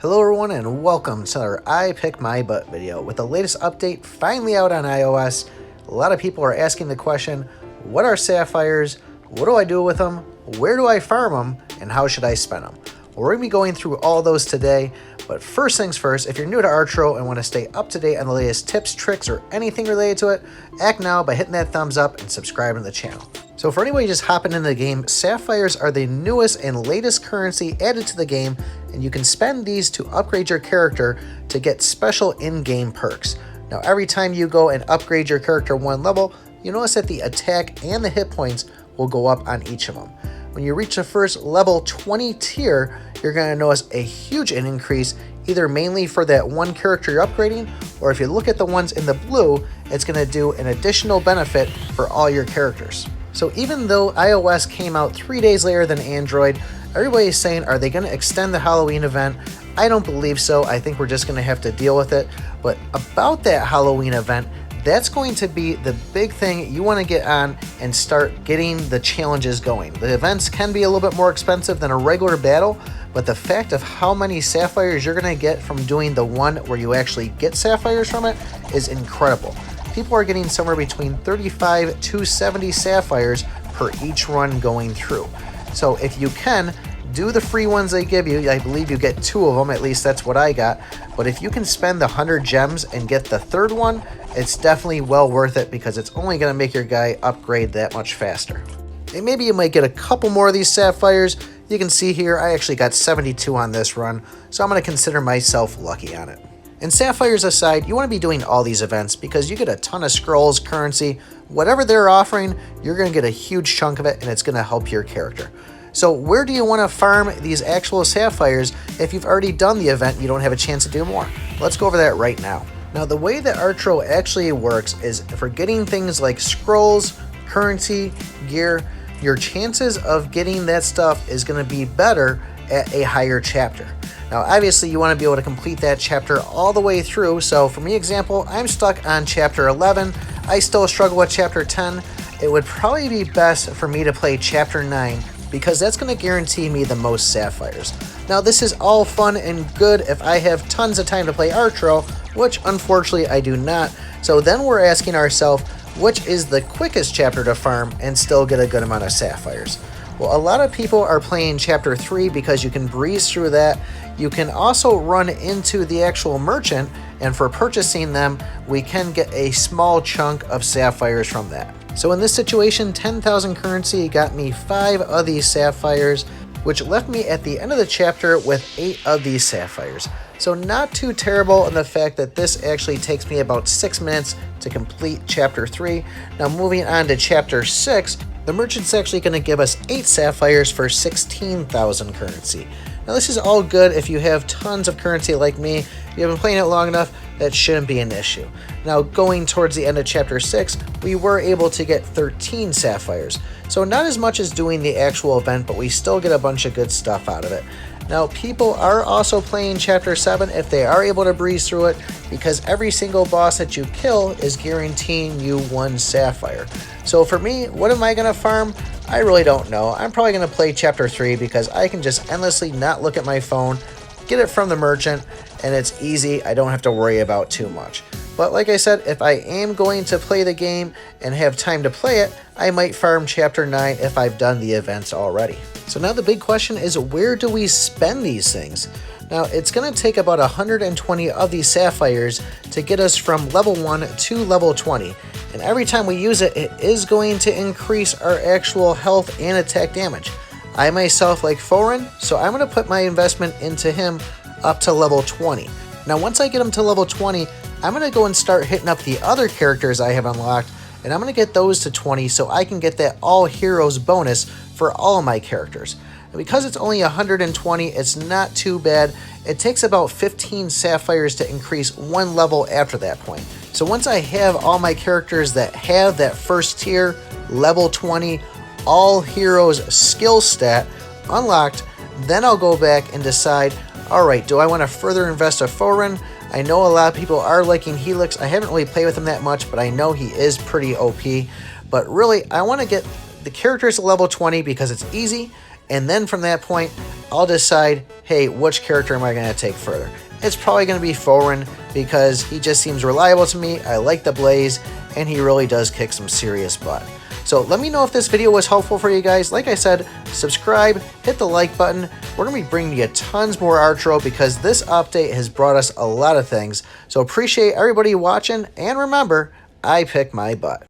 Hello everyone and welcome to our iPICKmyBUTT video. With the latest update finally out on iOS, a lot of people are asking the question, what are sapphires, what do I do with them, where do I farm them, and how should I spend them? Well, we're going to be going through all those today, but first things first, if you're new to Archero and want to stay up to date on the latest tips, tricks, or anything related to it, act now by hitting that thumbs up and subscribing to the channel. So for anybody just hopping into the game, sapphires are the newest and latest currency added to the game, and you can spend these to upgrade your character to get special in-game perks. Now every time you go and upgrade your character one level, you notice that the attack and the hit points will go up on each of them. When you reach the first level 20 tier, you're going to notice a huge increase, either mainly for that one character you're upgrading, or if you look at the ones in the blue, it's going to do an additional benefit for all your characters. So even though iOS came out 3 days later than Android, everybody's saying, are they going to extend the Halloween event? I don't believe so. I think we're just going to have to deal with it. But about that Halloween event, that's going to be the big thing you want to get on and start getting the challenges going. The events can be a little bit more expensive than a regular battle, but the fact of how many sapphires you're going to get from doing the one where you actually get sapphires from it is incredible. People are getting somewhere between 35 to 70 sapphires per each run going through. So if you can, do the free ones they give you. I believe you get 2 of them, at least that's what I got. But if you can spend the 100 gems and get the 3rd one, it's definitely well worth it because it's only going to make your guy upgrade that much faster. And maybe you might get a couple more of these sapphires. You can see here, I actually got 72 on this run, so I'm going to consider myself lucky on it. And sapphires aside, you want to be doing all these events because you get a ton of scrolls, currency, whatever they're offering, you're going to get a huge chunk of it and it's going to help your character. So where do you want to farm these actual sapphires if you've already done the event and you don't have a chance to do more? Let's go over that right now. Now the way that Archero actually works is for getting things like scrolls, currency, gear, your chances of getting that stuff is going to be better at a higher chapter. Now obviously you want to be able to complete that chapter all the way through, so for me example, I'm stuck on chapter 11, I still struggle with chapter 10, it would probably be best for me to play chapter 9 because that's going to guarantee me the most sapphires. Now this is all fun and good if I have tons of time to play Archero, which unfortunately I do not, so then we're asking ourselves which is the quickest chapter to farm and still get a good amount of sapphires. Well, a lot of people are playing chapter 3 because you can breeze through that. You can also run into the actual merchant, and for purchasing them, we can get a small chunk of sapphires from that. So in this situation, 10,000 currency got me 5 of these sapphires, which left me at the end of the chapter with 8 of these sapphires. So not too terrible in the fact that this actually takes me about 6 minutes to complete chapter 3. Now moving on to chapter 6, the merchant's actually going to give us 8 sapphires for 16,000 currency. Now this is all good if you have tons of currency like me. If you've been playing it long enough, that shouldn't be an issue. Now going towards the end of chapter 6, we were able to get 13 sapphires. So not as much as doing the actual event, but we still get a bunch of good stuff out of it. Now people are also playing chapter 7 if they are able to breeze through it, because every single boss that you kill is guaranteeing you 1 sapphire. So for me, what am I going to farm? I really don't know. I'm probably going to play chapter 3 because I can just endlessly not look at my phone, get it from the merchant, and it's easy. I don't have to worry about too much. But like I said, if I am going to play the game and have time to play it, I might farm chapter 9 if I've done the events already. So now the big question is, where do we spend these things? Now it's going to take about 120 of these sapphires to get us from level 1 to level 20. And every time we use it, it is going to increase our actual health and attack damage. I myself like Foreign, so I'm going to put my investment into him up to level 20. Now once I get him to level 20, I'm going to go and start hitting up the other characters I have unlocked, and I'm going to get those to 20 so I can get that all heroes bonus for all of my characters. And because it's only 120, it's not too bad. It takes about 15 sapphires to increase 1 level after that point. So once I have all my characters that have that first tier, level 20, all heroes skill stat unlocked, then I'll go back and decide, alright, do I want to further invest a Foreign? I know a lot of people are liking Helix. I haven't really played with him that much, but I know he is pretty OP. But really, I want to get the characters to level 20 because it's easy, And then from that point, I'll decide, hey, which character am I going to take further? It's probably going to be Thorin because he just seems reliable to me. I like the Blaze, and he really does kick some serious butt. So let me know if this video was helpful for you guys. Like I said, subscribe, hit the like button. We're going to be bringing you tons more Archero because this update has brought us a lot of things. So appreciate everybody watching, and remember, I pick my butt.